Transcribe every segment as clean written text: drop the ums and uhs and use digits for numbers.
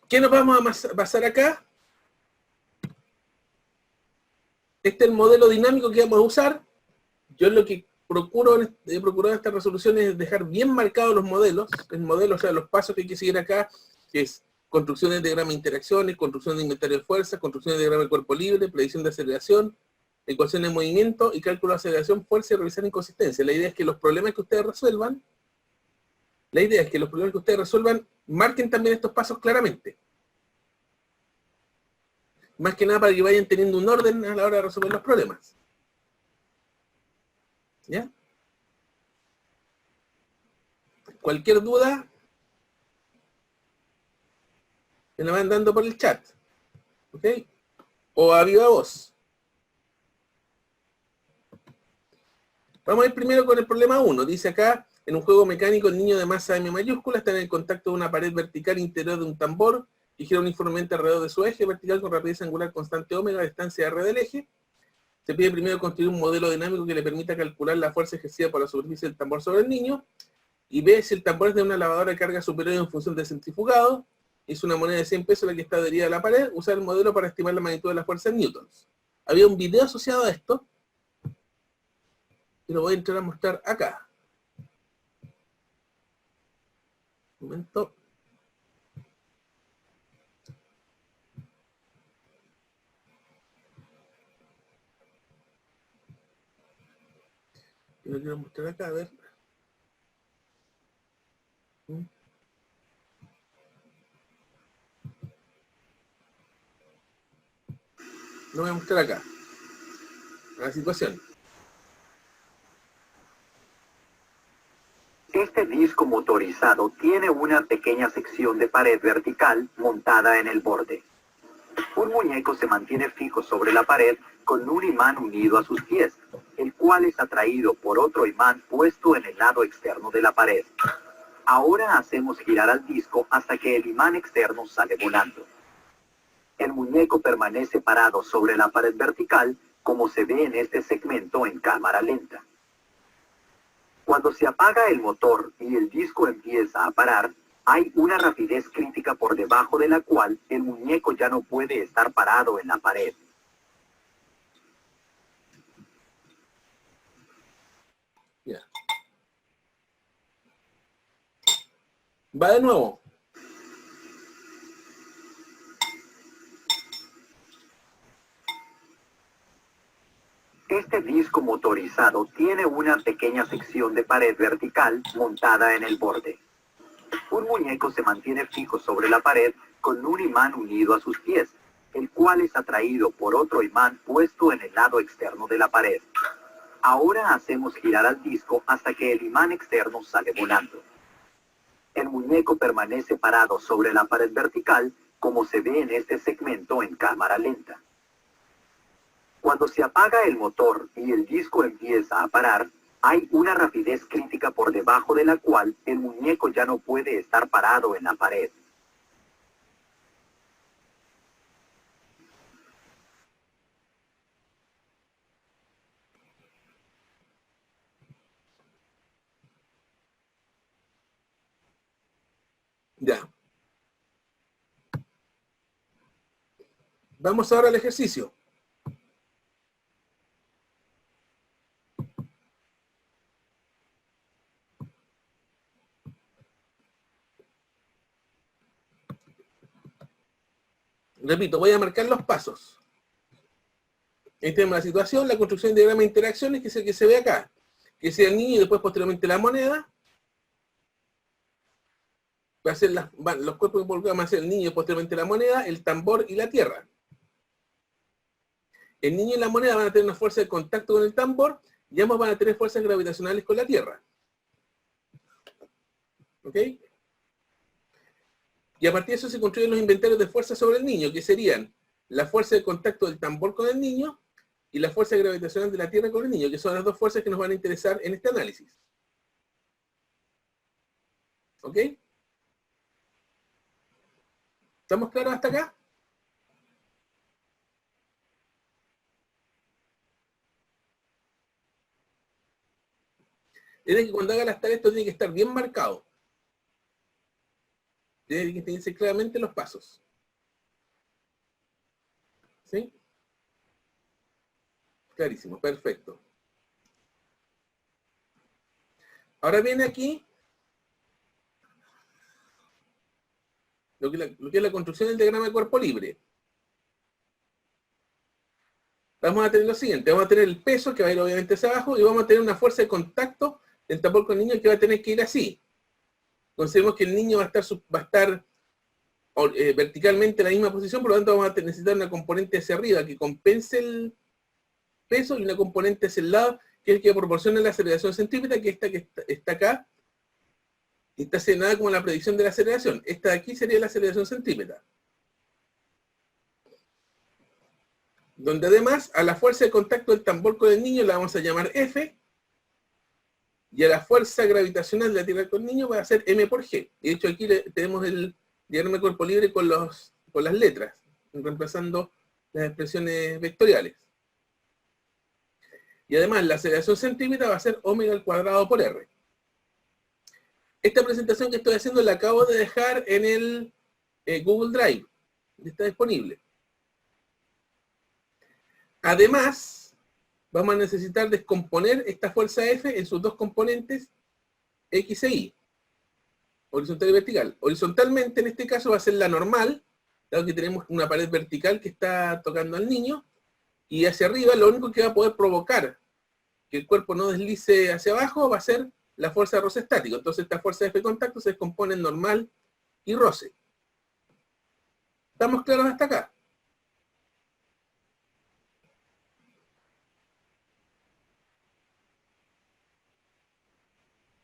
¿Qué nos vamos a basar acá? Este es el modelo dinámico que vamos a usar. Yo lo que he procurado en esta resolución es dejar bien marcados los modelos. El modelo, o sea, los pasos que hay que seguir acá, que es construcción de diagrama de interacciones, construcción de inventario de fuerza, construcción de diagrama de cuerpo libre, predicción de aceleración, ecuación de movimiento y cálculo de aceleración, fuerza y revisar inconsistencia. La idea es que los problemas que ustedes resuelvan, marquen también estos pasos claramente. Más que nada para que vayan teniendo un orden a la hora de resolver los problemas. ¿Ya? Cualquier duda, me la van dando por el chat. ¿Ok? O a viva voz. Vamos a ir primero con el problema 1. Dice acá, en un juego mecánico, el niño de masa M mayúscula está en el contacto de una pared vertical interior de un tambor y gira uniformemente alrededor de su eje vertical con rapidez angular constante omega a distancia R del eje. Se pide primero construir un modelo dinámico que le permita calcular la fuerza ejercida por la superficie del tambor sobre el niño, y B, si el tambor es de una lavadora de carga superior en función del centrifugado, es una moneda de 100 pesos la que está adherida a la pared, usar el modelo para estimar la magnitud de la fuerza en newtons. Había un video asociado a esto, y lo voy a entrar a mostrar acá. Un momento. Y lo quiero mostrar acá, a ver. Lo voy a mostrar acá. La situación. Este disco motorizado tiene una pequeña sección de pared vertical montada en el borde. Un muñeco se mantiene fijo sobre la pared con un imán unido a sus pies, el cual es atraído por otro imán puesto en el lado externo de la pared. Ahora hacemos girar al disco hasta que el imán externo sale volando. El muñeco permanece parado sobre la pared vertical, como se ve en este segmento en cámara lenta. Cuando se apaga el motor y el disco empieza a parar, hay una rapidez crítica por debajo de la cual el muñeco ya no puede estar parado en la pared. Ya. Va de nuevo. Este disco motorizado tiene una pequeña sección de pared vertical montada en el borde. Un muñeco se mantiene fijo sobre la pared con un imán unido a sus pies, el cual es atraído por otro imán puesto en el lado externo de la pared. Ahora hacemos girar al disco hasta que el imán externo sale volando. El muñeco permanece parado sobre la pared vertical, como se ve en este segmento en cámara lenta. Cuando se apaga el motor y el disco empieza a parar, hay una rapidez crítica por debajo de la cual el muñeco ya no puede estar parado en la pared. Ya. Vamos ahora al ejercicio. Repito, voy a marcar los pasos. Este es la situación, la construcción de diagrama de interacciones, que es el que se ve acá. Que sea el niño y después posteriormente la moneda. Va a ser los cuerpos involucrados van a ser el niño y posteriormente la moneda, el tambor y la tierra. El niño y la moneda van a tener una fuerza de contacto con el tambor y ambos van a tener fuerzas gravitacionales con la tierra. ¿Ok? Y a partir de eso se construyen los inventarios de fuerza sobre el niño, que serían la fuerza de contacto del tambor con el niño y la fuerza gravitacional de la tierra con el niño, que son las dos fuerzas que nos van a interesar en este análisis. ¿Ok? ¿Estamos claros hasta acá? Es de que cuando haga las tareas esto tiene que estar bien marcado. Tiene que distinguirse claramente los pasos. ¿Sí? Clarísimo, perfecto. Ahora viene aquí lo que es la construcción del diagrama de cuerpo libre. Vamos a tener lo siguiente, vamos a tener el peso que va a ir obviamente hacia abajo y vamos a tener una fuerza de contacto del tambor con el niño que va a tener que ir así. Consideremos que el niño va a estar verticalmente en la misma posición, por lo tanto vamos a necesitar una componente hacia arriba que compense el peso y una componente hacia el lado que es el que proporciona la aceleración centrípeta, que está acá, y está asignada como la predicción de la aceleración. Esta de aquí sería la aceleración centrípeta. Donde además a la fuerza de contacto del tambor con el niño la vamos a llamar F, y a la fuerza gravitacional de la Tierra con el niño va a ser M por G. Y de hecho aquí tenemos el diagrama de cuerpo libre con las letras, reemplazando las expresiones vectoriales. Y además la aceleración centrípeta va a ser omega al cuadrado por R. Esta presentación que estoy haciendo la acabo de dejar en el Google Drive. Está disponible. Además, vamos a necesitar descomponer esta fuerza F en sus dos componentes X e Y. Horizontal y vertical. Horizontalmente, en este caso, va a ser la normal, dado que tenemos una pared vertical que está tocando al niño, y hacia arriba lo único que va a poder provocar que el cuerpo no deslice hacia abajo va a ser la fuerza de roce estático. Entonces esta fuerza de F contacto se descompone en normal y roce. ¿Estamos claros hasta acá?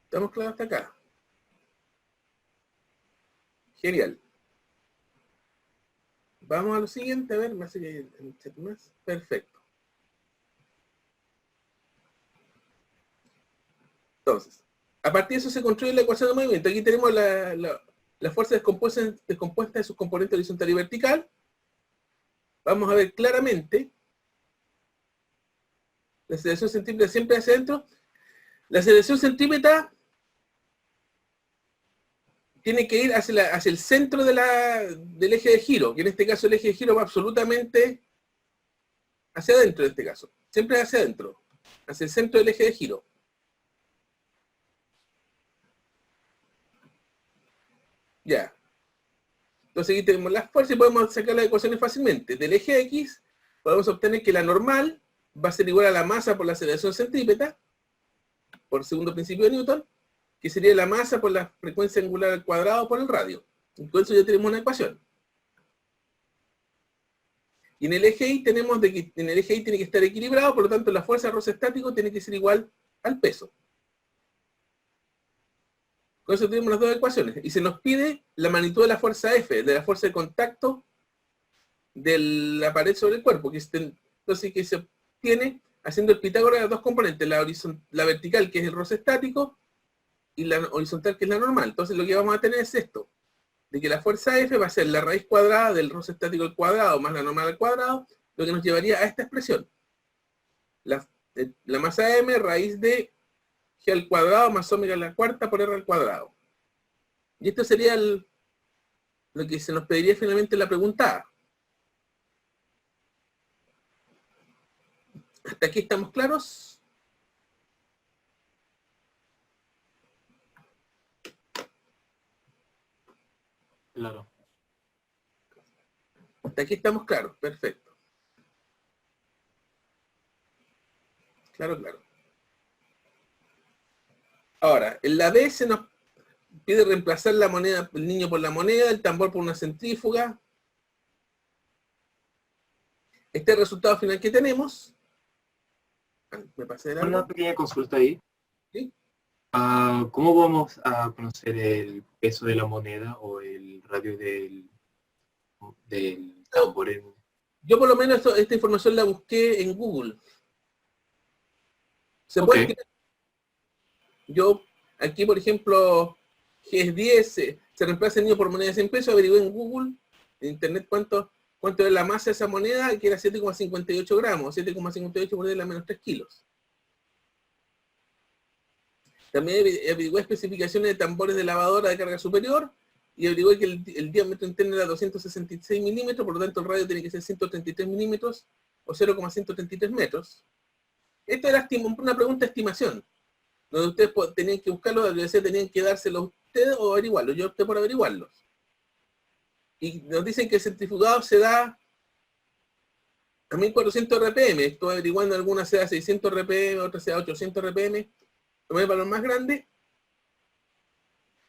¿Estamos claros hasta acá? Genial. Vamos a lo siguiente, a ver, me hace que hay un chat más. Perfecto. Entonces, a partir de eso se construye la ecuación de movimiento. Aquí tenemos la fuerza descompuesta de sus componentes horizontal y vertical. Vamos a ver claramente la aceleración centrípeta siempre hacia adentro. La aceleración centrípeta tiene que ir hacia el centro del eje de giro, que en este caso el eje de giro va absolutamente hacia adentro en este caso. Siempre hacia adentro, hacia el centro del eje de giro. Ya. Entonces aquí tenemos las fuerzas y podemos sacar las ecuaciones fácilmente. Del eje X podemos obtener que la normal va a ser igual a la masa por la aceleración centrípeta, por segundo principio de Newton, que sería la masa por la frecuencia angular al cuadrado por el radio. Y con eso ya tenemos una ecuación. Y en el eje Y tenemos que en el eje Y tiene que estar equilibrado, por lo tanto la fuerza de roce estático tiene que ser igual al peso. Con eso tenemos las dos ecuaciones. Y se nos pide la magnitud de la fuerza F, de la fuerza de contacto de la pared sobre el cuerpo, entonces que se obtiene haciendo el Pitágoras de las dos componentes, la vertical, que es el roce estático, y la horizontal, que es la normal. Entonces lo que vamos a tener es esto, de que la fuerza F va a ser la raíz cuadrada del roce estático al cuadrado más la normal al cuadrado, lo que nos llevaría a esta expresión. La masa M, raíz de G al cuadrado más omega a la cuarta por R al cuadrado. Y esto sería lo que se nos pediría finalmente en la pregunta A. ¿Hasta aquí estamos claros? Claro. Hasta aquí estamos claros, perfecto. Claro, claro. Ahora, en la B se nos pide reemplazar la moneda, el niño por la moneda, el tambor por una centrífuga. Este es el resultado final que tenemos. Me pasé de largo. Una pequeña consulta ahí. ¿Sí? ¿Cómo vamos a conocer el peso de la moneda o el radio del tambor? Yo por lo menos esta información la busqué en Google. ¿Se puede tirar? Yo, aquí por ejemplo, G es 10, se reemplaza el niño por moneda de 100 pesos, averigué en Google, en internet cuánto es la masa de esa moneda, que era 7,58 gramos, 7,58 por la menos 3 kilos. También averigué especificaciones de tambores de lavadora de carga superior, y averigué que el diámetro interno era 266 milímetros, por lo tanto el radio tiene que ser 133 milímetros o 0,133 metros. Esta era una pregunta de estimación, donde ustedes tenían que buscarlo, la universidad tenían que dárselo a ustedes o averiguarlo. Yo opté por averiguarlos. Y nos dicen que el centrifugado se da a 1400 RPM. Estoy averiguando, algunas sea 600 RPM, otras sea 800 RPM. Tomé el valor más grande.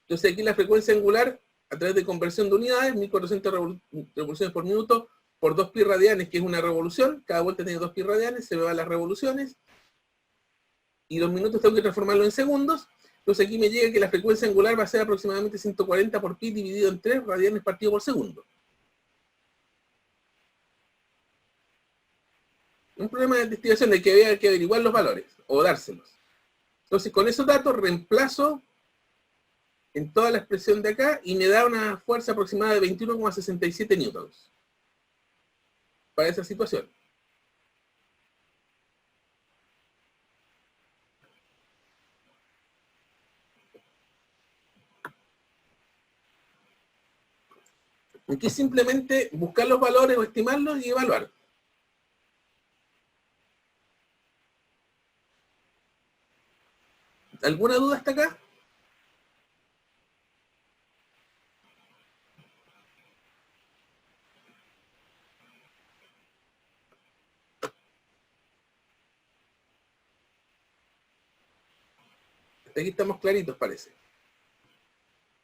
Entonces aquí la frecuencia angular, a través de conversión de unidades, 1400 revoluciones por minuto, por 2 pi radianes, que es una revolución. Cada vuelta tiene 2 pi radianes, se me van las revoluciones. Y los minutos tengo que transformarlo en segundos. Entonces aquí me llega que la frecuencia angular va a ser aproximadamente 140 por pi dividido en 3 radianes partido por segundo. Un problema de investigación de que había que averiguar los valores o dárselos. Entonces con esos datos reemplazo en toda la expresión de acá y me da una fuerza aproximada de 21,67 newtons para esa situación. Aquí simplemente buscar los valores o estimarlos y evaluar. ¿Alguna duda hasta acá? Hasta aquí estamos claritos, parece.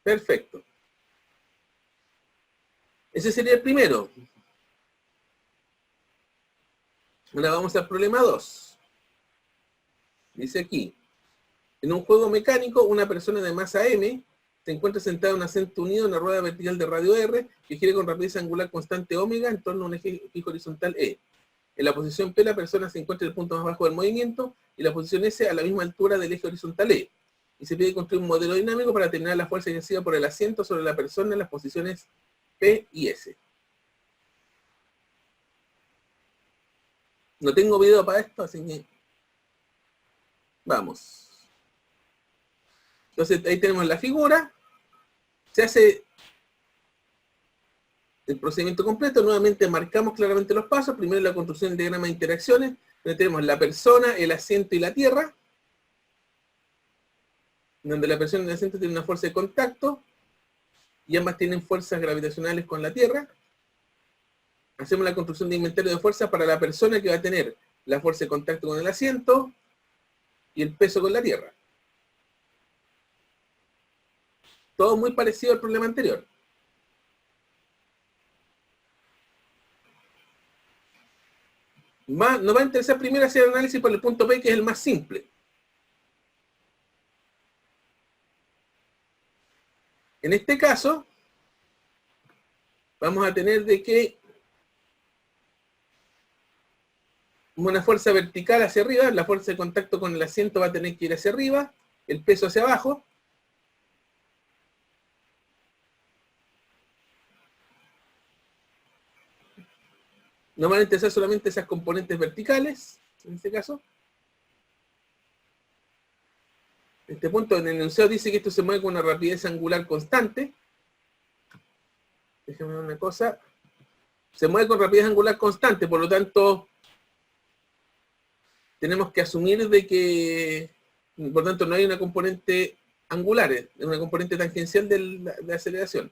Perfecto. Ese sería el primero. Ahora vamos al problema 2. Dice aquí, en un juego mecánico, una persona de masa m se encuentra sentada en un asiento unido en una rueda vertical de radio R que gira con rapidez angular constante omega en torno a un eje fijo horizontal E. En la posición P la persona se encuentra en el punto más bajo del movimiento y la posición S a la misma altura del eje horizontal E. Y se pide construir un modelo dinámico para determinar la fuerza ejercida por el asiento sobre la persona en las posiciones P y S. No tengo video para esto, así que vamos. Entonces ahí tenemos la figura. Se hace el procedimiento completo. Nuevamente marcamos claramente los pasos. Primero la construcción del diagrama de interacciones, donde tenemos la persona, el asiento y la tierra. Donde la persona y el asiento tienen una fuerza de contacto y ambas tienen fuerzas gravitacionales con la tierra. Hacemos la construcción de inventario de fuerza para la persona, que va a tener la fuerza de contacto con el asiento y el peso con la tierra. Todo muy parecido al problema anterior. Nos va a interesar primero hacer el análisis por el punto P, que es el más simple. En este caso, vamos a tener de que una fuerza vertical hacia arriba, la fuerza de contacto con el asiento va a tener que ir hacia arriba, el peso hacia abajo. Nos van a interesar solamente esas componentes verticales, en este caso. En este punto, en el enunciado dice que esto se mueve con una rapidez angular constante. Déjenme ver una cosa. Se mueve con rapidez angular constante, por lo tanto, tenemos que asumir de que, por tanto, no hay una componente angular, es una componente tangencial de la aceleración.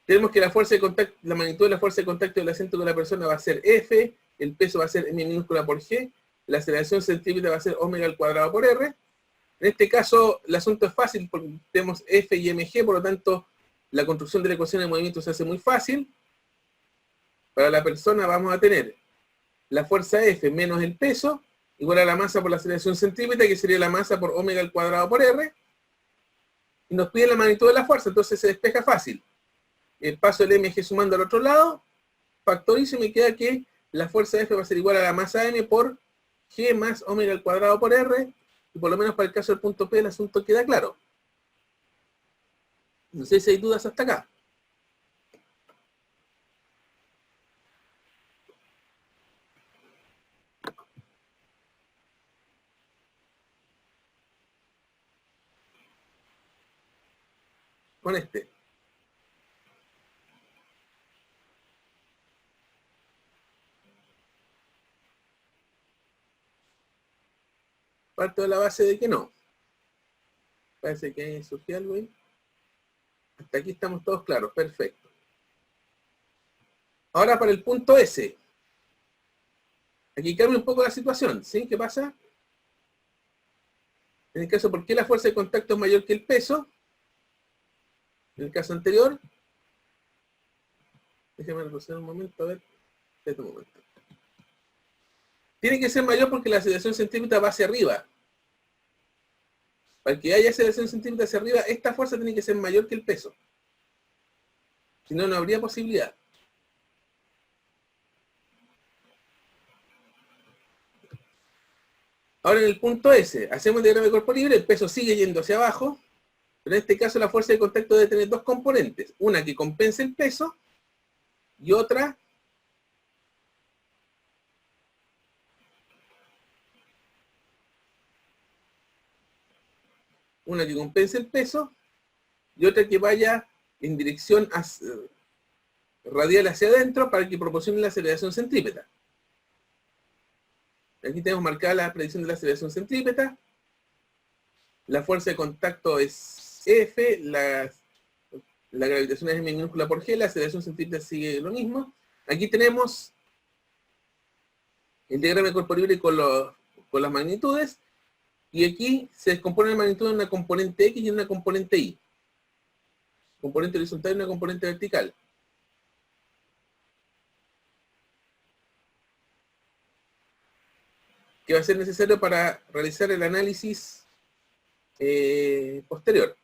Tenemos que la fuerza de contacto, la magnitud de la fuerza de contacto del asiento con la persona va a ser F, el peso va a ser M minúscula por G, la aceleración centrípeta va a ser omega al cuadrado por R. En este caso, el asunto es fácil porque tenemos F y mg, por lo tanto, la construcción de la ecuación de movimiento se hace muy fácil. Para la persona vamos a tener la fuerza F menos el peso, igual a la masa por la aceleración centrípeta, que sería la masa por omega al cuadrado por R. Y nos pide la magnitud de la fuerza, entonces se despeja fácil. Paso el mg sumando al otro lado, factorizo y me queda que la fuerza F va a ser igual a la masa m por g más omega al cuadrado por R, y por lo menos para el caso del punto P el asunto queda claro. No sé si hay dudas hasta acá. con este. Parto de la base de que no. Parece que ahí surgió algo ahí. Hasta aquí estamos todos claros, perfecto. Ahora para el punto S. Aquí cambia un poco la situación, ¿sí? ¿Qué pasa? En el caso, ¿por qué la fuerza de contacto es mayor que el peso? En el caso anterior. Déjame retroceder un momento, a ver. Este momento. Tiene que ser mayor porque la aceleración centrípeta va hacia arriba. Para que haya aceleración centrípeta hacia arriba, esta fuerza tiene que ser mayor que el peso. Si no, no habría posibilidad. Ahora en el punto S, hacemos el diagrama de cuerpo libre, el peso sigue yendo hacia abajo, pero en este caso la fuerza de contacto debe tener dos componentes. Una que compense el peso y otra que compense el peso y otra que vaya en dirección radial hacia adentro para que proporcione la aceleración centrípeta. Aquí tenemos marcada la predicción de la aceleración centrípeta. La fuerza de contacto es F, la gravitación es M minúscula por G, la aceleración centrípeta sigue lo mismo. Aquí tenemos el diagrama de cuerpo libre con las magnitudes, y aquí se descompone la magnitud en una componente X y en una componente Y. Componente horizontal y una componente vertical. Que va a ser necesario para realizar el análisis posterior.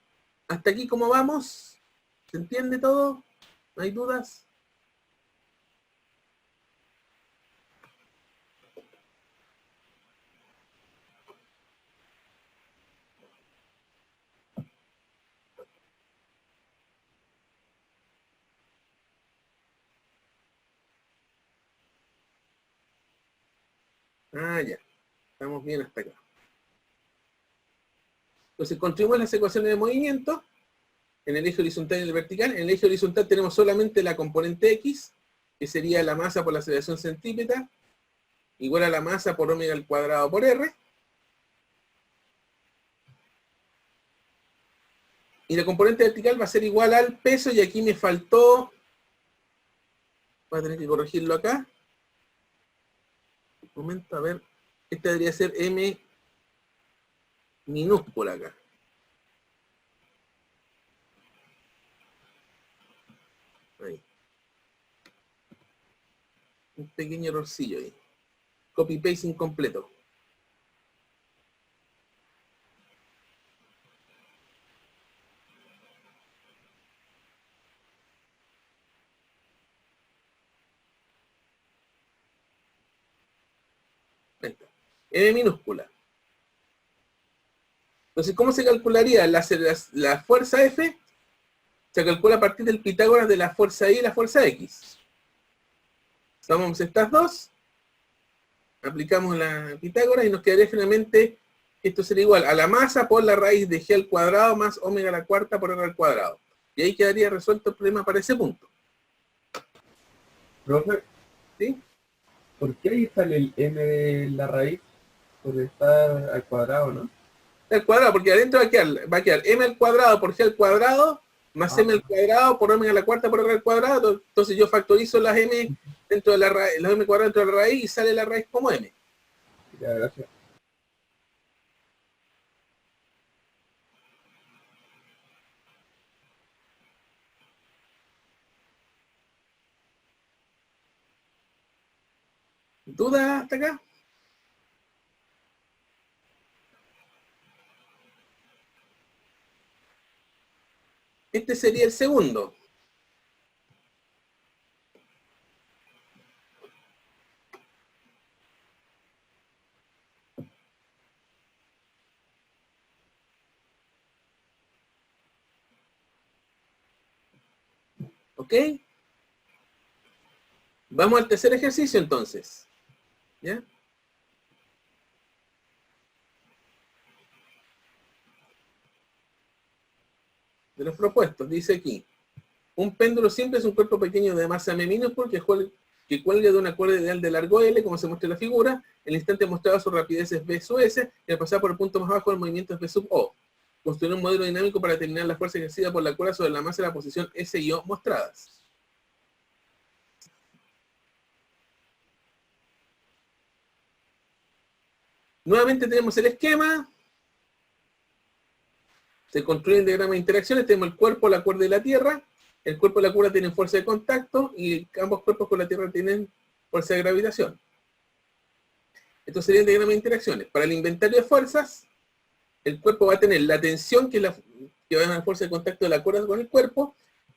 Hasta aquí, ¿cómo vamos? ¿Se entiende todo? ¿No hay dudas? Ah, ya. Estamos bien hasta acá. Entonces, construimos las ecuaciones de movimiento en el eje horizontal y en el vertical. En el eje horizontal tenemos solamente la componente X, que sería la masa por la aceleración centrípeta, igual a la masa por omega al cuadrado por R. Y la componente vertical va a ser igual al peso, y aquí me faltó, voy a tener que corregirlo acá. Un momento, a ver, esta debería ser M minúscula acá. Ahí. Un pequeño errorcillo ahí. Copy-paste incompleto. Ahí está. M minúscula. Entonces, ¿cómo se calcularía la fuerza F? Se calcula a partir del Pitágoras de la fuerza Y y la fuerza X. Tomamos estas dos, aplicamos la Pitágoras y nos quedaría finalmente, esto sería igual a la masa por la raíz de G al cuadrado más omega a la cuarta por R al cuadrado. Y ahí quedaría resuelto el problema para ese punto. Profe, ¿Sí? ¿por qué ahí sale el m de la raíz? Porque está al cuadrado, ¿no? Al cuadrado, porque adentro va a quedar m al cuadrado por G al cuadrado más m al cuadrado por omega a la cuarta por R al cuadrado. Entonces yo factorizo las m dentro de la raíz, los m cuadrados dentro de la raíz, y sale la raíz como m. Ya, gracias. ¿Duda hasta acá? Este sería el segundo. ¿Ok? Vamos al tercer ejercicio entonces. ¿Ya? de los propuestos. Dice aquí, un péndulo simple es un cuerpo pequeño de masa m minúscula que cuelga de una cuerda ideal de largo L, como se muestra en la figura. El instante mostrado su rapidez es v sub s, y al pasar por el punto más bajo el movimiento es v sub o. Construir un modelo dinámico para determinar la fuerza ejercida por la cuerda sobre la masa y la posición S y O mostradas. Nuevamente tenemos el esquema. Se construye el diagrama de interacciones. Tenemos el cuerpo, la cuerda y la tierra. El cuerpo y la cuerda tienen fuerza de contacto y ambos cuerpos con la tierra tienen fuerza de gravitación. Esto sería el diagrama de interacciones. Para el inventario de fuerzas, el cuerpo va a tener la tensión, que va a dar la fuerza de contacto de la cuerda con el cuerpo,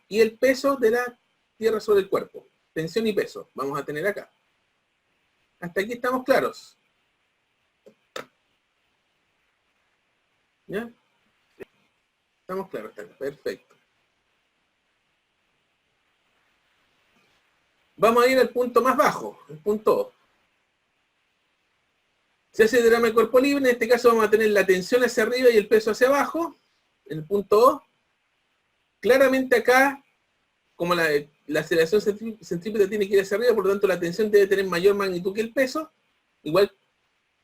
y el peso de la tierra sobre el cuerpo. Tensión y peso vamos a tener acá. Hasta aquí estamos claros. ¿Ya? Estamos claros, está acá. Perfecto. Vamos a ir al punto más bajo, el punto O. Se hace el diagrama de cuerpo libre, en este caso vamos a tener la tensión hacia arriba y el peso hacia abajo, en el punto O. Claramente acá, como la aceleración centrípeta tiene que ir hacia arriba, por lo tanto la tensión debe tener mayor magnitud que el peso, igual,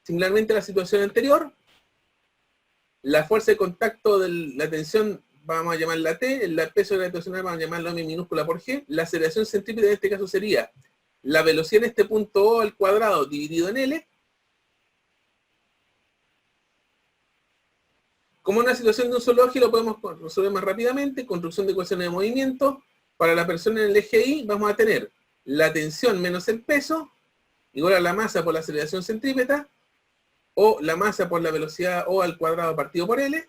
similarmente a la situación anterior. La fuerza de contacto de la tensión vamos a llamarla T, el peso gravitacional vamos a llamarlo m minúscula por g. La aceleración centrípeta en este caso sería la velocidad en este punto O al cuadrado dividido en L. Como una situación de un solo eje lo podemos resolver más rápidamente. Construcción de ecuaciones de movimiento. Para la persona en el eje Y vamos a tener la tensión menos el peso, igual a la masa por la aceleración centrípeta, o la masa por la velocidad O al cuadrado partido por L.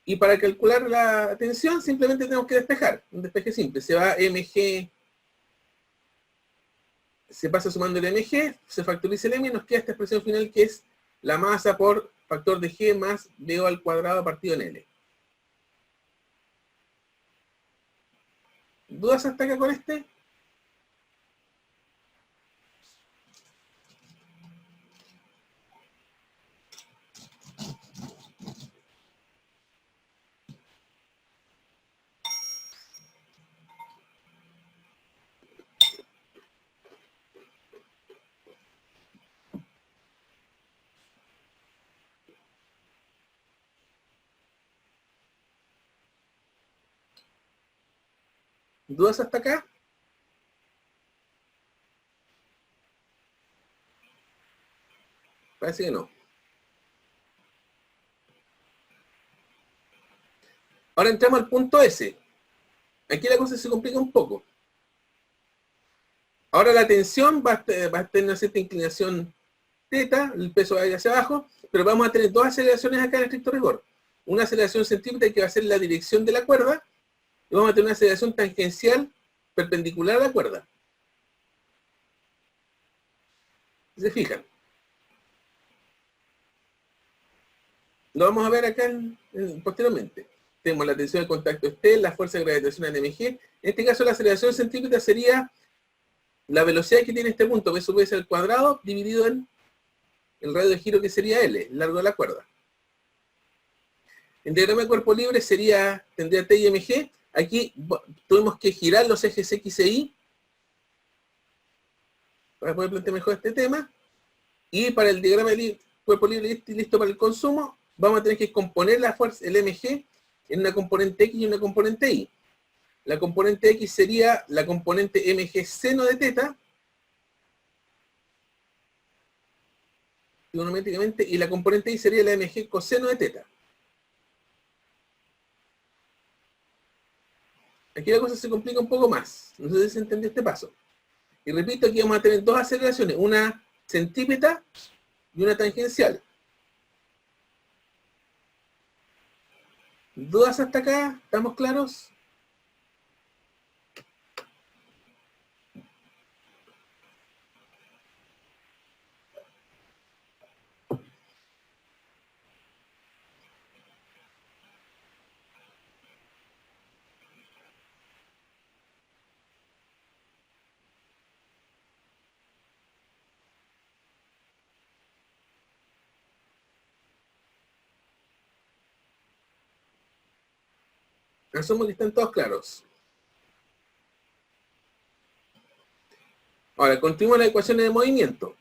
Y para calcular la tensión simplemente tenemos que despejar, un despeje simple. Se va mg, se pasa sumando el mg, se factoriza el m y nos queda esta expresión final que es la masa por factor de g más bo al cuadrado partido en L. ¿Dudas hasta acá con este? ¿Dudas hasta acá? Parece que no. Ahora entramos al punto S. Aquí la cosa se complica un poco. Ahora la tensión va a tener una cierta inclinación teta, el peso va a ir hacia abajo, pero vamos a tener dos aceleraciones acá en estricto rigor. Una aceleración centrípeta que va a ser la dirección de la cuerda, y vamos a tener una aceleración tangencial perpendicular a la cuerda. ¿Se fijan? Lo vamos a ver acá posteriormente. Tenemos la tensión de contacto T, la fuerza de gravitación en mg. En este caso la aceleración centrípeta sería la velocidad que tiene este punto, v sub s al cuadrado, dividido en el radio de giro que sería L, el largo de la cuerda. En diagrama de cuerpo libre tendría T y mg. Aquí tuvimos que girar los ejes X e Y para poder plantear mejor este tema. Y para el diagrama de cuerpo libre listo para el consumo, vamos a tener que componer la fuerza, el mg, en una componente X y una componente Y. La componente X sería la componente mg seno de teta, trigonométricamente, y la componente Y sería la mg coseno de teta. Aquí la cosa se complica un poco más. No sé si se entendió este paso. Y repito, aquí vamos a tener dos aceleraciones, una centrípeta y una tangencial. ¿Dudas hasta acá? ¿Estamos claros? Asumo que están todos claros. Ahora, continuamos las ecuaciones de movimiento.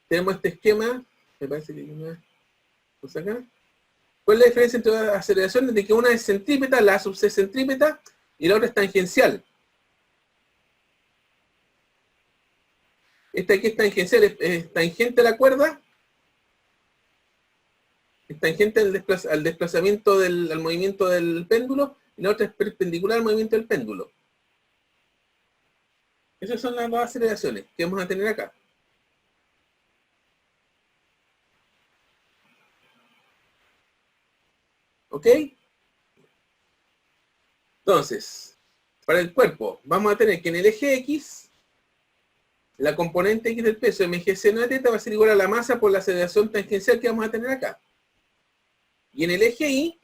Tenemos este esquema, me parece que hay una cosa acá. ¿Cuál es la diferencia entre las aceleraciones? De que una es centrípeta, la A sub C es centrípeta, y la otra es tangencial. Esta aquí es tangencial, es tangente a la cuerda, es tangente al desplazamiento al movimiento del péndulo, y la otra es perpendicular al movimiento del péndulo. Esas son las dos aceleraciones que vamos a tener acá. ¿Ok? Entonces, para el cuerpo, vamos a tener que en el eje X, la componente X del peso mg seno de teta va a ser igual a la masa por la aceleración tangencial que vamos a tener acá. Y en el eje Y,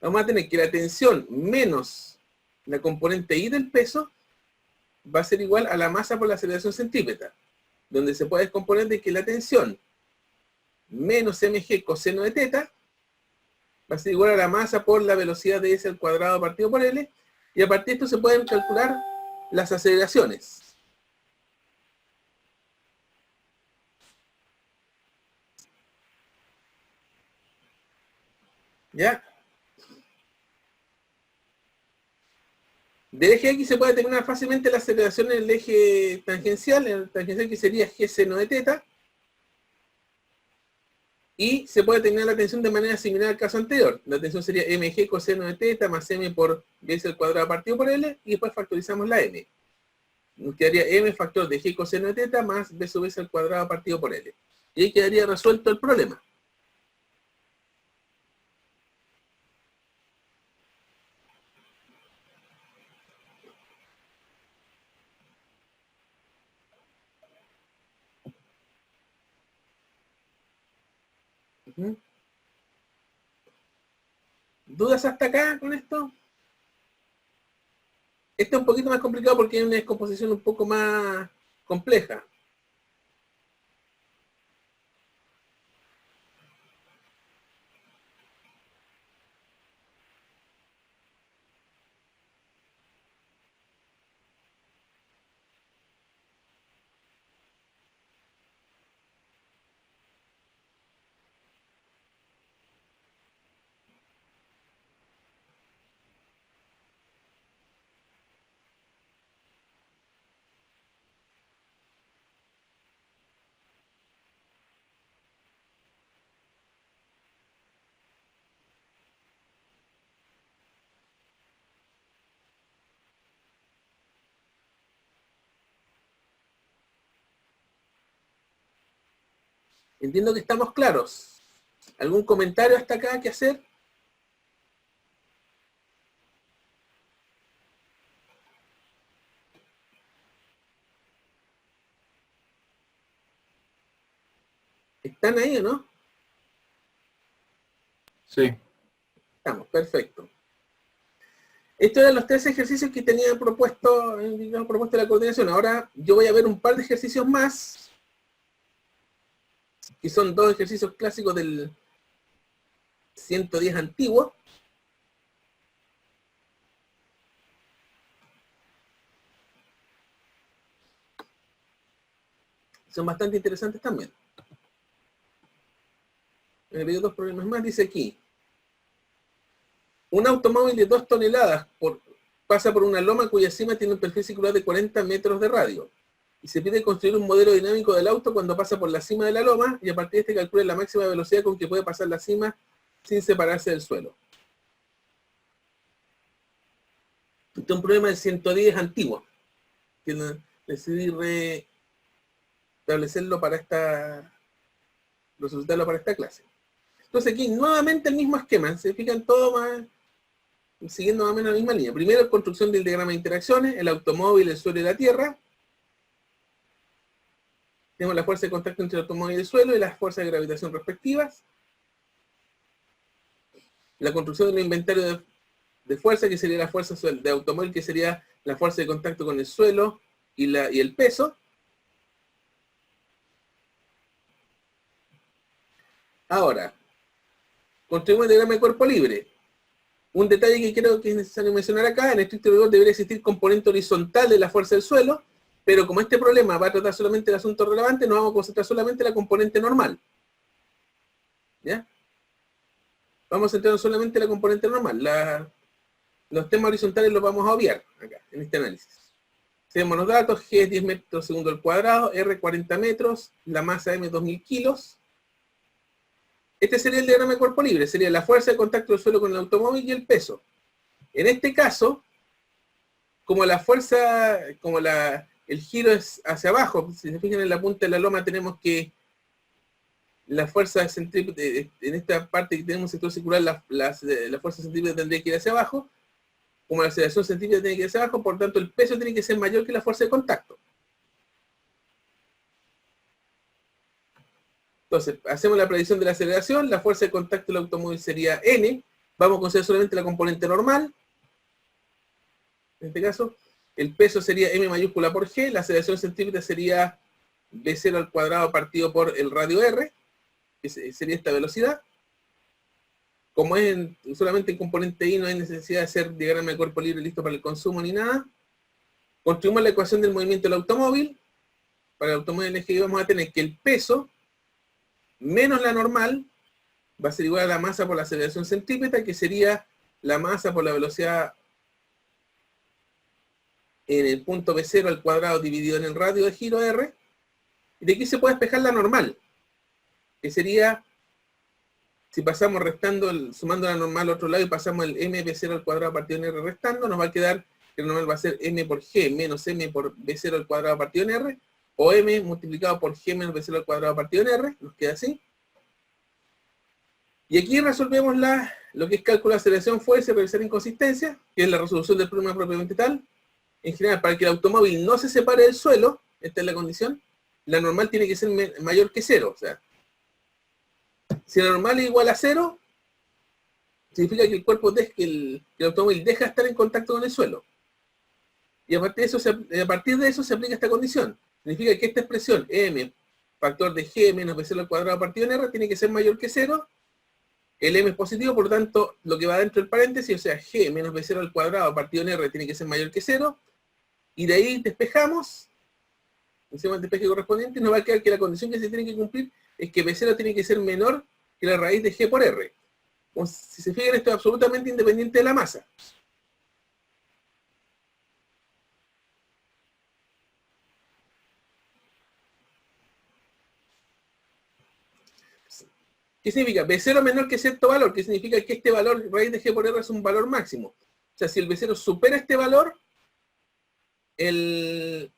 vamos a tener que la tensión menos la componente Y del peso va a ser igual a la masa por la aceleración centrípeta, donde se puede descomponer de que la tensión menos mg coseno de teta va a ser igual a la masa por la velocidad de S al cuadrado partido por L, y a partir de esto se pueden calcular las aceleraciones. ¿Ya? Del eje X se puede determinar fácilmente la aceleración en el eje tangencial, el tangencial que sería G seno de teta, y se puede determinar la tensión de manera similar al caso anterior. La tensión sería mg coseno de teta más m por b al cuadrado partido por L, y después factorizamos la m. Nos quedaría m factor de g coseno de teta más b sub s al cuadrado partido por L. Y ahí quedaría resuelto el problema. ¿Dudas hasta acá con esto? Este es un poquito más complicado porque hay una descomposición un poco más compleja. Entiendo que estamos claros. ¿Algún comentario hasta acá que hacer? ¿Están ahí o no? Sí. Estamos, perfecto. Estos eran los 3 ejercicios que tenía propuesto, propuesto la coordinación. Ahora yo voy a ver un par de ejercicios más, que son 2 ejercicios clásicos del 110 antiguo. Son bastante interesantes también. En el video 2 problemas más dice aquí. Un automóvil de 2 toneladas pasa por una loma cuya cima tiene un perfil circular de 40 metros de radio. Y se pide construir un modelo dinámico del auto cuando pasa por la cima de la loma, y a partir de este calcule la máxima velocidad con que puede pasar la cima sin separarse del suelo. Este es un problema del 110 antiguo, que decidí restablecerlo para resucitarlo para esta clase. Entonces aquí nuevamente el mismo esquema, se fijan todo más, siguiendo más o menos la misma línea. Primero, construcción del diagrama de interacciones, el automóvil, el suelo y la tierra. Tenemos la fuerza de contacto entre el automóvil y el suelo y las fuerzas de gravitación respectivas. La construcción del inventario de fuerza, que sería la fuerza de automóvil, que sería la fuerza de contacto con el suelo y el peso. Ahora, construimos el diagrama de cuerpo libre. Un detalle que creo que es necesario mencionar acá, en estricto rigor debería existir componente horizontal de la fuerza del suelo, pero como este problema va a tratar solamente el asunto relevante, nos vamos a concentrar solamente en la componente normal. ¿Ya? Vamos a centrarnos solamente en la componente normal. Los temas horizontales los vamos a obviar acá, en este análisis. Tenemos los datos, G es 10 metros segundo al cuadrado, R 40 metros, la masa M 2000 kilos. Este sería el diagrama de cuerpo libre, sería la fuerza de contacto del suelo con el automóvil y el peso. En este caso, como la fuerza, el giro es hacia abajo, si se fijan en la punta de la loma tenemos que la fuerza centrípeta, en esta parte que tenemos un sector circular, la fuerza centrípeta tendría que ir hacia abajo, como la aceleración centrípeta tiene que ir hacia abajo, por tanto el peso tiene que ser mayor que la fuerza de contacto. Entonces, hacemos la predicción de la aceleración, la fuerza de contacto del automóvil sería N, vamos a considerar solamente la componente normal, en este caso, el peso sería M mayúscula por G, la aceleración centrípeta sería V0 al cuadrado partido por el radio R, que sería esta velocidad. Como es solamente en componente I, no hay necesidad de hacer diagrama de cuerpo libre listo para el consumo ni nada. Construimos la ecuación del movimiento del automóvil. Para el automóvil LGI vamos a tener que el peso menos la normal va a ser igual a la masa por la aceleración centrípeta, que sería la masa por la velocidad en el punto V0 al cuadrado dividido en el radio de giro R. Y de aquí se puede despejar la normal, que sería, si pasamos sumando la normal al otro lado y pasamos el M V0 al cuadrado partido en R restando, nos va a quedar que el normal va a ser M por G menos M por V0 al cuadrado partido en R, o M multiplicado por G menos V0 al cuadrado partido en R, nos queda así. Y aquí resolvemos lo que es cálculo de aceleración, fuerza y revisar inconsistencia, que es la resolución del problema propiamente tal. En general, para que el automóvil no se separe del suelo, esta es la condición, la normal tiene que ser mayor que 0. O sea, si la normal es igual a 0, significa que el cuerpo, que el automóvil deja de estar en contacto con el suelo. Y a partir de eso se aplica esta condición. Significa que esta expresión, M, factor de G menos V0 al cuadrado partido en R, tiene que ser mayor que 0. El M es positivo, por lo tanto, lo que va dentro del paréntesis, o sea, G menos V0 al cuadrado partido en R, tiene que ser mayor que 0. Y de ahí despejamos, hacemos el despeje correspondiente, y nos va a quedar que la condición que se tiene que cumplir es que V0 tiene que ser menor que la raíz de G por R. Como si se fijan, esto es absolutamente independiente de la masa. ¿Qué significa? V0 menor que cierto valor, que significa que este valor, raíz de G por R, es un valor máximo. O sea, si el V0 supera este valor, el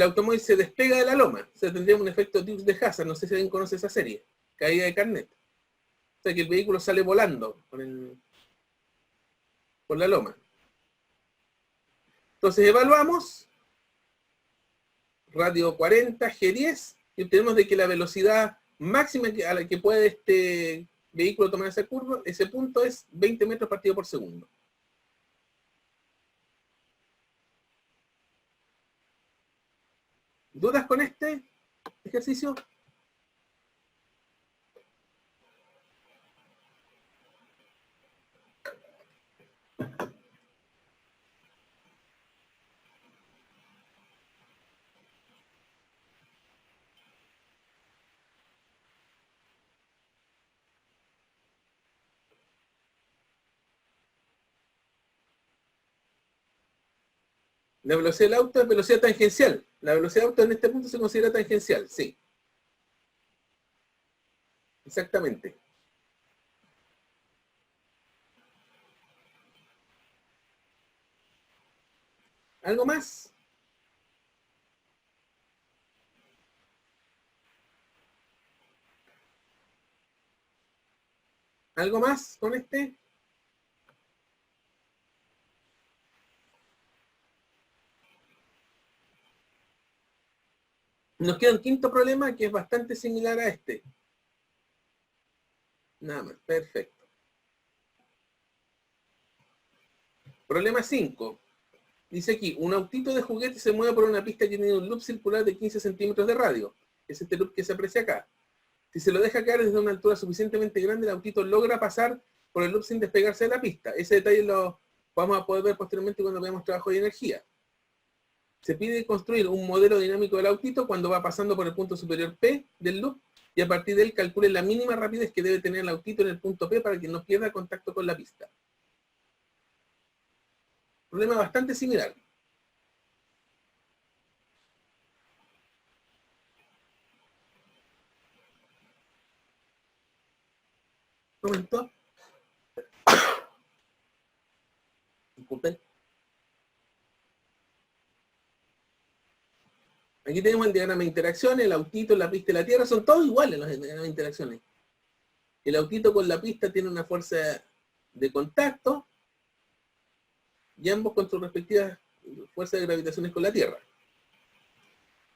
automóvil se despega de la loma. O sea, tendríamos un efecto Dukes de Hazzard. No sé si alguien conoce esa serie. Caída de carnet. O sea, que el vehículo sale volando por la loma. Entonces evaluamos radio 40, G10, y obtenemos de que la velocidad máxima a la que puede este vehículo tomar esa curva, ese punto es 20 metros partido por segundo. ¿Dudas con este ejercicio? La velocidad del auto es velocidad tangencial. La velocidad del auto en este punto se considera tangencial, sí. Exactamente. ¿Algo más? ¿Algo más con este? Nos queda un quinto problema que es bastante similar a este. Nada más, perfecto. Problema 5. Dice aquí, un autito de juguete se mueve por una pista que tiene un loop circular de 15 centímetros de radio. Es este loop que se aprecia acá. Si se lo deja caer desde una altura suficientemente grande, el autito logra pasar por el loop sin despegarse de la pista. Ese detalle lo vamos a poder ver posteriormente cuando veamos trabajo de energía. Se pide construir un modelo dinámico del autito cuando va pasando por el punto superior P del loop y a partir de él calcule la mínima rapidez que debe tener el autito en el punto P para que no pierda contacto con la pista. Problema bastante similar. Un momento. Disculpen. Aquí tenemos el diagrama de interacciones, el autito, la pista y la tierra, son todos iguales los diagramas de interacciones. El autito con la pista tiene una fuerza de contacto y ambos con sus respectivas fuerzas de gravitaciones con la tierra.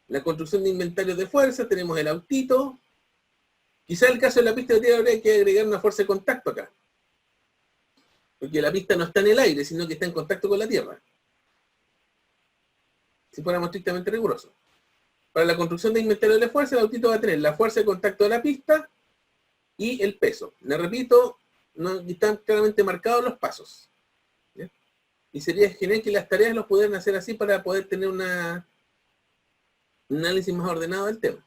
La construcción de inventarios de fuerza, tenemos el autito. Quizá en el caso de la pista de la tierra habría que agregar una fuerza de contacto acá. Porque la pista no está en el aire, sino que está en contacto con la tierra. Si fuéramos estrictamente rigurosos. Para la construcción de inventario de fuerza, el autito va a tener la fuerza de contacto de la pista y el peso. Le repito, no están claramente marcados los pasos. ¿Ya? Y sería genial que las tareas los pudieran hacer así para poder tener un análisis más ordenado del tema.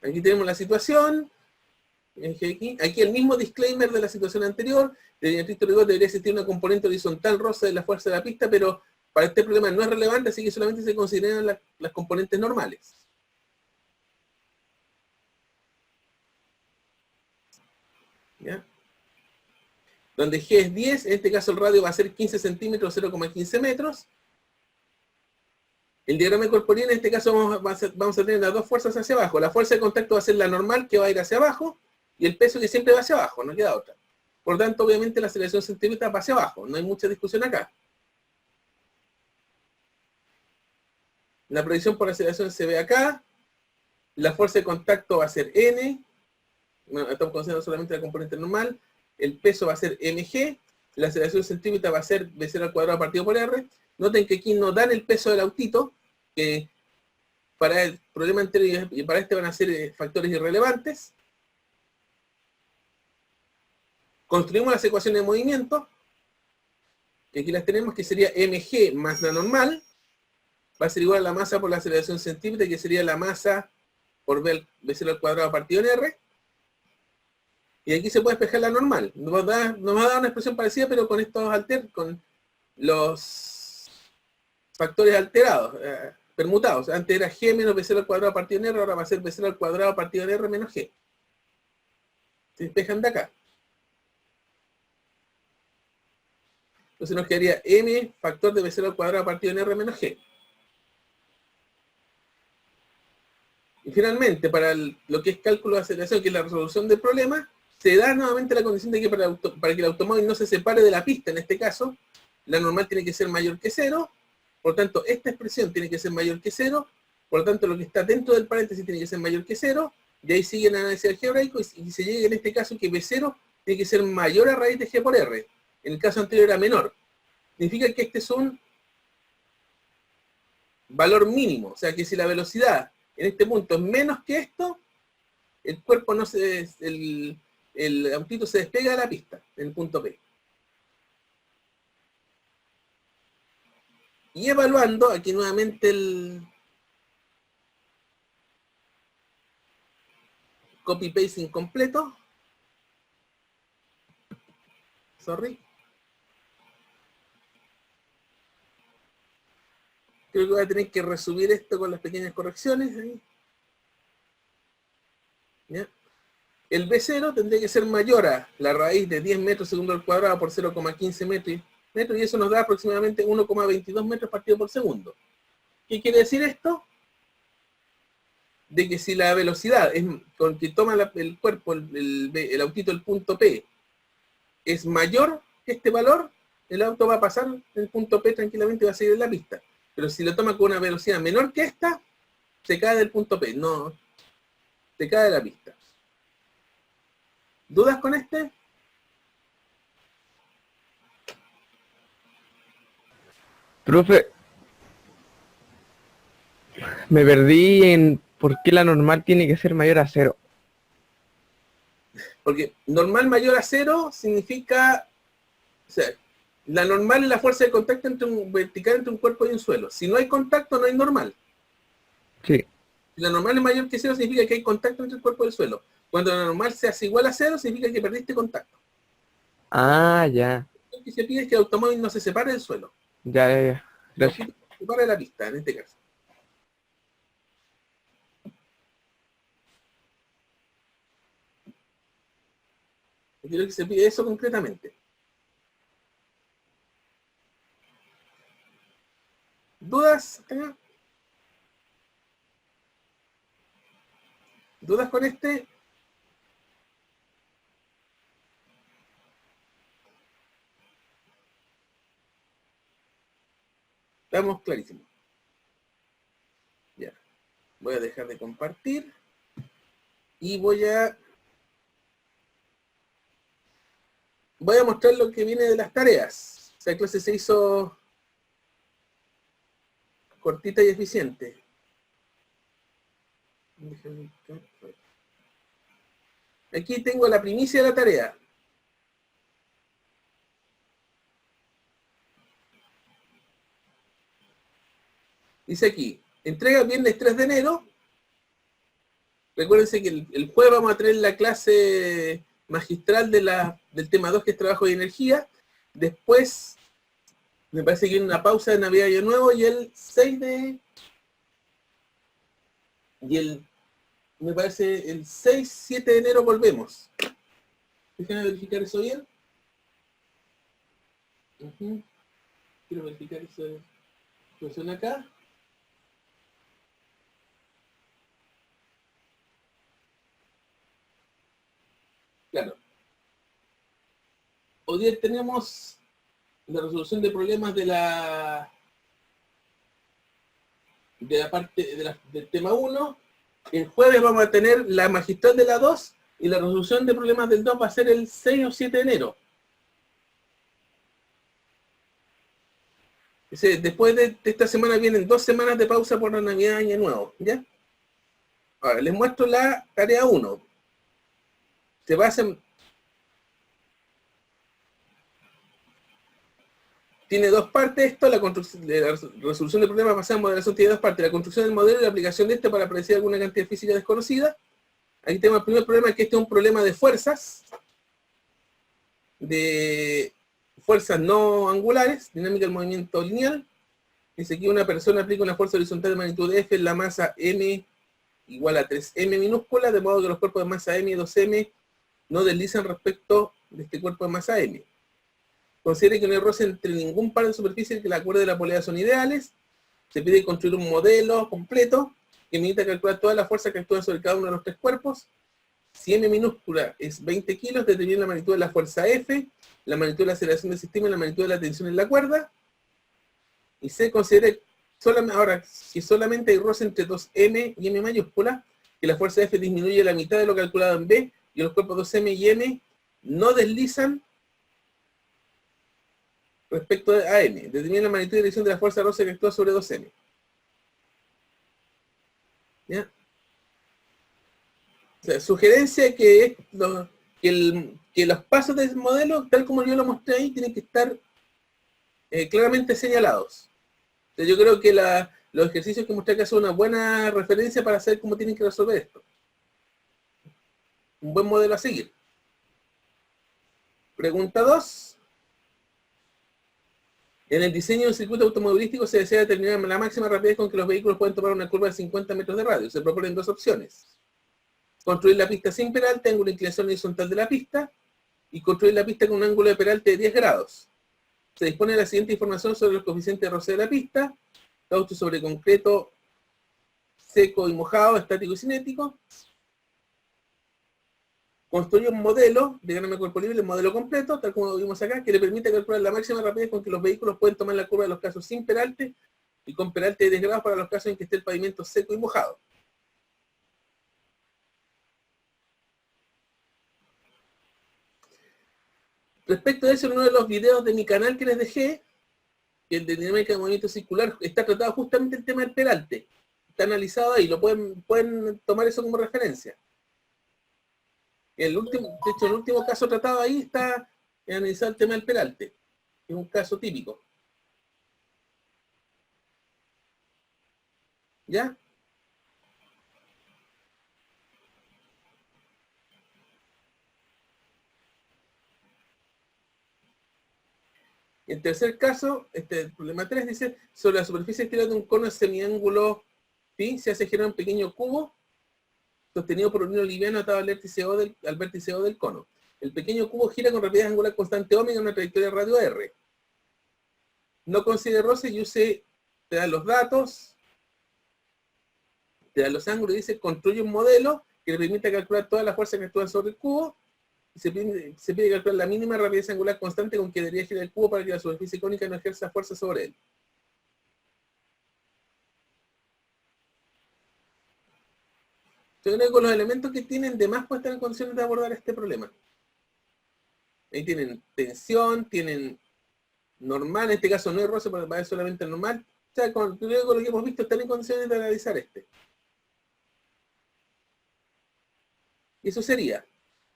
Aquí tenemos la situación. Aquí el mismo disclaimer de la situación anterior. En estricto rigor debería existir una componente horizontal rosa de la fuerza de la pista, pero para este problema no es relevante, así que solamente se consideran las componentes normales. ¿Ya? Donde G es 10, en este caso el radio va a ser 15 centímetros, 0,15 metros. El diagrama corporal, en este caso vamos a tener las dos fuerzas hacia abajo. La fuerza de contacto va a ser la normal, que va a ir hacia abajo, y el peso que siempre va hacia abajo, no queda otra. Por tanto, obviamente la aceleración centrípeta va hacia abajo, no hay mucha discusión acá. La predicción por aceleración se ve acá. La fuerza de contacto va a ser N. Bueno, estamos considerando solamente la componente normal. El peso va a ser mg. La aceleración centrípeta va a ser v0 al cuadrado partido por r. Noten que aquí no dan el peso del autito, que para el problema anterior y para este van a ser factores irrelevantes. Construimos las ecuaciones de movimiento, que aquí las tenemos, que sería mg más la normal, va a ser igual a la masa por la aceleración centrípeta, que sería la masa por v0 al cuadrado partido en r. Y aquí se puede despejar la normal. Nos va a dar una expresión parecida, pero con estos con los factores alterados, permutados. Antes era g menos v0 al cuadrado partido en r, ahora va a ser v0 al cuadrado partido en r menos g. Se despejan de acá. Entonces nos quedaría m factor de v0 al cuadrado partido en r menos g. Y finalmente, para lo que es cálculo de aceleración, que es la resolución del problema, se da nuevamente la condición de que para que el automóvil no se separe de la pista, en este caso, la normal tiene que ser mayor que 0, por lo tanto, esta expresión tiene que ser mayor que 0, por lo tanto, lo que está dentro del paréntesis tiene que ser mayor que 0, y ahí sigue el análisis algebraico, y se llega en este caso que v0 tiene que ser mayor a raíz de g por r. En el caso anterior era menor. Significa que este es un valor mínimo, o sea que si la velocidad en este punto es menos que esto, el cuerpo no se... el autito se despega de la pista, en el punto P. Y evaluando, aquí nuevamente el copy-paste incompleto. Sorry. Creo que voy a tener que resubir esto con las pequeñas correcciones. ¿Ya? El V0 tendría que ser mayor a la raíz de 10 metros segundo al cuadrado por 0,15 metros, y eso nos da aproximadamente 1,22 metros partido por segundo. ¿Qué quiere decir esto? De que si la velocidad con que toma el cuerpo, el autito, el punto P, es mayor que este valor, el auto va a pasar el punto P tranquilamente y va a seguir en la pista. Pero si lo toma con una velocidad menor que esta, se cae del punto P, no, se cae de la pista. ¿Dudas con este? Profe, Me perdí en por qué la normal tiene que ser mayor a 0. Porque normal mayor a 0 significa, o sea, la normal es la fuerza de contacto entre un vertical entre un cuerpo y un suelo. Si no hay contacto, no hay normal. Sí. Si la normal es mayor que 0, significa que hay contacto entre el cuerpo y el suelo. Cuando la normal se hace igual a 0, significa que perdiste contacto. Ah, ya. Lo que se pide es que el automóvil no se separe del suelo. Ya, ya, ya. Gracias. Se separe de la pista, en este caso. Yo quiero que se pide eso concretamente. ¿Dudas? ¿Dudas con este? Estamos clarísimos. Ya. Voy a dejar de compartir. Y voy a mostrar lo que viene de las tareas. Esta clase se hizo cortita y eficiente. Aquí tengo la primicia de la tarea. Dice aquí, entrega viernes 3 de enero. Recuérdense que el jueves vamos a tener la clase magistral del tema 2, que es trabajo de energía. Después, me parece que hay una pausa de Navidad y Año Nuevo, y el 6 de... me parece el 6-7 de enero volvemos. Déjenme verificar eso bien. Quiero verificar esa situación acá. Claro. Hoy día tenemos la resolución de problemas de la parte del tema 1. El jueves vamos a tener la magistral de la 2 y la resolución de problemas del 2 va a ser el 6 o 7 de enero. Después de esta semana vienen 2 semanas de pausa por la Navidad y Año Nuevo, ¿ya? Ahora, les muestro la tarea 1. Se basa en... Tiene 2 partes esto, la resolución de problemas basada en modelación tiene 2 partes, la construcción del modelo y la aplicación de este para predecir alguna cantidad física desconocida. Aquí tenemos el primer problema, que este es un problema de fuerzas no angulares, dinámica del movimiento lineal. Dice aquí una persona aplica una fuerza horizontal de magnitud F en la masa M igual a 3M minúscula, de modo que los cuerpos de masa M y 2M no deslizan respecto de este cuerpo de masa M. Considere que no hay roce entre ningún par de superficies que la cuerda de la polaridad son ideales. Se pide construir un modelo completo que permita calcular todas las fuerzas que actúan sobre cada uno de los 3 cuerpos. Si M minúscula es 20 kilos, determina la magnitud de la fuerza F, la magnitud de la aceleración del sistema y la magnitud de la tensión en la cuerda. Y se considere, ahora, si solamente hay roce entre 2M y M mayúscula, que la fuerza F disminuye a la mitad de lo calculado en B, y los cuerpos 2M y M no deslizan respecto a M. Determina la magnitud y dirección de la fuerza roce que actúa sobre 2M. ¿Ya? O sea, sugerencia que los pasos del modelo, tal como yo lo mostré ahí, tienen que estar claramente señalados. O sea, yo creo que los ejercicios que mostré acá son una buena referencia para saber cómo tienen que resolver esto. Un buen modelo a seguir. Pregunta 2. En el diseño de un circuito automovilístico se desea determinar la máxima rapidez con que los vehículos pueden tomar una curva de 50 metros de radio. Se proponen 2 opciones. Construir la pista sin peralte, ángulo de inclinación horizontal de la pista, y construir la pista con un ángulo de peralte de 10 grados. Se dispone de la siguiente información sobre los coeficientes de roce de la pista: caucho sobre concreto seco y mojado, estático y cinético. Construye un modelo de diagrama de cuerpo libre, el modelo completo, tal como lo vimos acá, que le permite calcular la máxima rapidez con que los vehículos pueden tomar la curva de los casos sin peralte y con peralte de 10 grados para los casos en que esté el pavimento seco y mojado. Respecto a eso, en uno de los videos de mi canal que les dejé, el de dinámica de movimiento circular, está tratado justamente el tema del peralte. Está analizado ahí, pueden tomar eso como referencia. De hecho, el último caso tratado ahí está analizado el tema del peralte, que es un caso típico. ¿Ya? El tercer caso, el problema 3 dice, sobre la superficie exterior de un cono semiángulo ¿sí? Se hace girar un pequeño cubo sostenido por un hilo liviano atado al vértice O del cono. El pequeño cubo gira con rapidez angular constante omega en una trayectoria de radio r. No considere roce y use, te da los datos, te da los ángulos y dice, construye un modelo que le permita calcular todas las fuerzas que actúan sobre el cubo. Y se pide calcular la mínima rapidez angular constante con que debería girar el cubo para que la superficie cónica no ejerza fuerza sobre él. Yo creo que con los elementos que tienen, de más pueden estar en condiciones de abordar este problema. Ahí tienen tensión, tienen normal, en este caso no es roce, porque va a ser solamente normal. O sea, con lo que hemos visto, están en condiciones de analizar este. Y eso sería.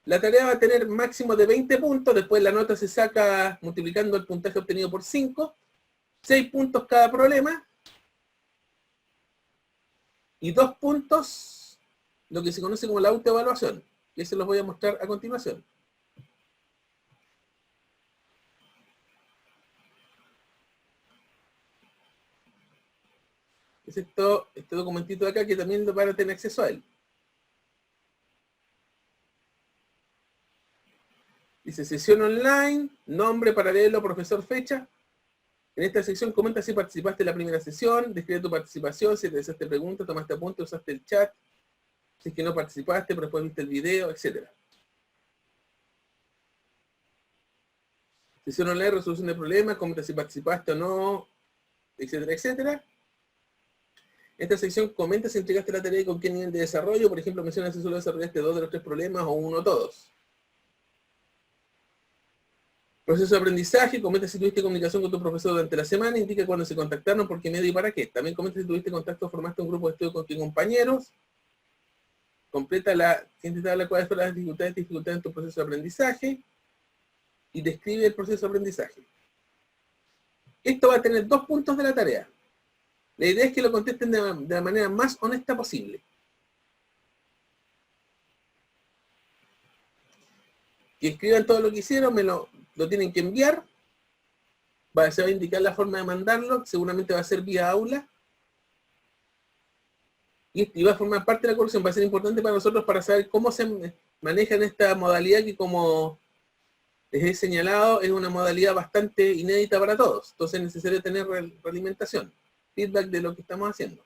La tarea va a tener máximo de 20 puntos, después la nota se saca multiplicando el puntaje obtenido por 5, 6 puntos cada problema, y 2 puntos, lo que se conoce como la autoevaluación, y eso los voy a mostrar a continuación. Es este documentito de acá que también van a tener acceso a él. Dice sesión online, nombre, paralelo, profesor, fecha. En esta sección comenta si participaste en la primera sesión, describe tu participación, si te hiciste preguntas, tomaste apuntes, usaste el chat, si es que no participaste, pero después viste el video, etc. Sesión online, resolución de problemas, comenta si participaste o no, etcétera, etcétera. Esta sección comenta si entregaste la tarea y con qué nivel de desarrollo, por ejemplo, menciona si solo desarrollaste 2 de los 3 problemas o uno todos. Proceso de aprendizaje, comenta si tuviste comunicación con tu profesor durante la semana, indica cuándo se contactaron, por qué medio y para qué. También comenta si tuviste contacto o formaste un grupo de estudio con tus compañeros. Completa cuáles fueron las dificultades en tu proceso de aprendizaje. Y describe el proceso de aprendizaje. Esto va a tener 2 puntos de la tarea. La idea es que lo contesten de la manera más honesta posible. Que escriban todo lo que hicieron, lo tienen que enviar. Se va a indicar la forma de mandarlo, seguramente va a ser vía aula. Y va a formar parte de la corrección, va a ser importante para nosotros para saber cómo se maneja en esta modalidad que, como les he señalado, es una modalidad bastante inédita para todos. Entonces es necesario tener realimentación, feedback de lo que estamos haciendo.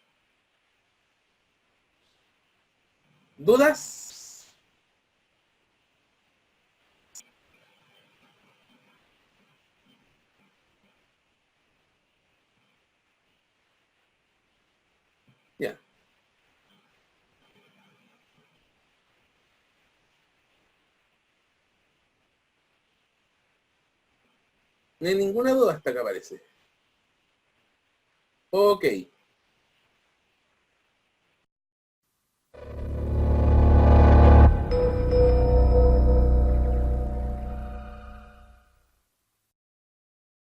¿Dudas? Ya. No hay ninguna duda hasta que aparece. Ok.